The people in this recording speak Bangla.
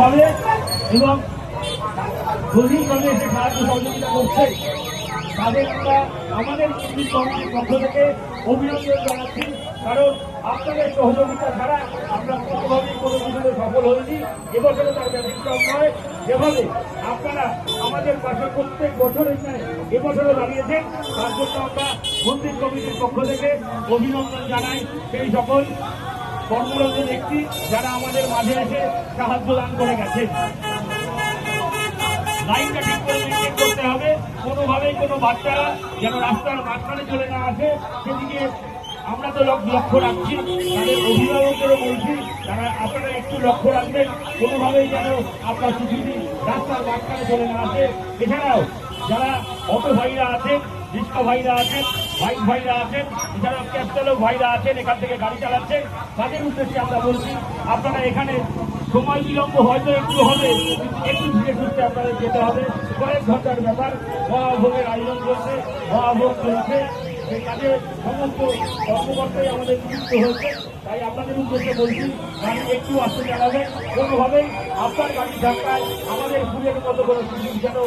বিভিন্নভাবে এবং গভীরভাবে এসে সাহায্য সহযোগিতা করছে তাদের আমরা আমাদের মন্দির কমিটির পক্ষ থেকে অভিনন্দন জানাচ্ছি। কারণ আপনাদের সহযোগিতা ছাড়া আমরা কোনোভাবেই কোনো কিছুতে সফল হইনি। এবছরে তার ব্যতিক্রম নয়। যেভাবে আপনারা আমাদের পাশে প্রত্যেক বছরের ন্যায় এবছরও দাঁড়িয়েছেন, তার জন্য আমরা মন্দির কমিটির পক্ষ থেকে অভিনন্দন জানাই সেই সকল কর্মরত ব্যক্তি যারা আমাদের মাঝে এসে সাহায্য দান করে গেছেন। লাইনটা ঠিক করে মেনটেন করতে হবে, কোনোভাবেই কোনো বাচ্চারা যেন রাস্তার মাঝখানে চলে না আসে সেদিকে আমরা তো লক্ষ্য রাখছি। তাদের অভিভাবকদেরও বলছি তারা আপনারা একটু লক্ষ্য রাখবেন, কোনোভাবেই যেন আপনার শিশুটি রাস্তার মাঝখানে চলে না আসে। এছাড়াও যারা অটো ভাইরা আছেন, রিক্সা ভাইরা আছেন, বাইক ভাইরা আছেন, এছাড়াও ক্যাব চালক ভাইরা আছেন, এখান থেকে গাড়ি চালাচ্ছেন, তাদের উদ্দেশ্যে আমরা বলছি আপনারা এখানে সময় বিলম্ব হয়তো একটু হবে, একটু ধীরে সুস্থে আপনাদের যেতে হবে। কয়েক ঘন্টার ব্যাপার, মহাভোগের আয়োজন চলছে, মহাভোগ চলছে, সেই কাজে সমস্ত কর্মকর্তাই আমাদের নিযুক্ত হয়েছে। তাই আপনাদের উদ্দেশ্যে বলছি গাড়ি একটু আসতে চালাবেন, কোনোভাবেই আপনার গাড়ি ধাক্কায় আমাদের ফুলের মতো কোনো শিশু যেন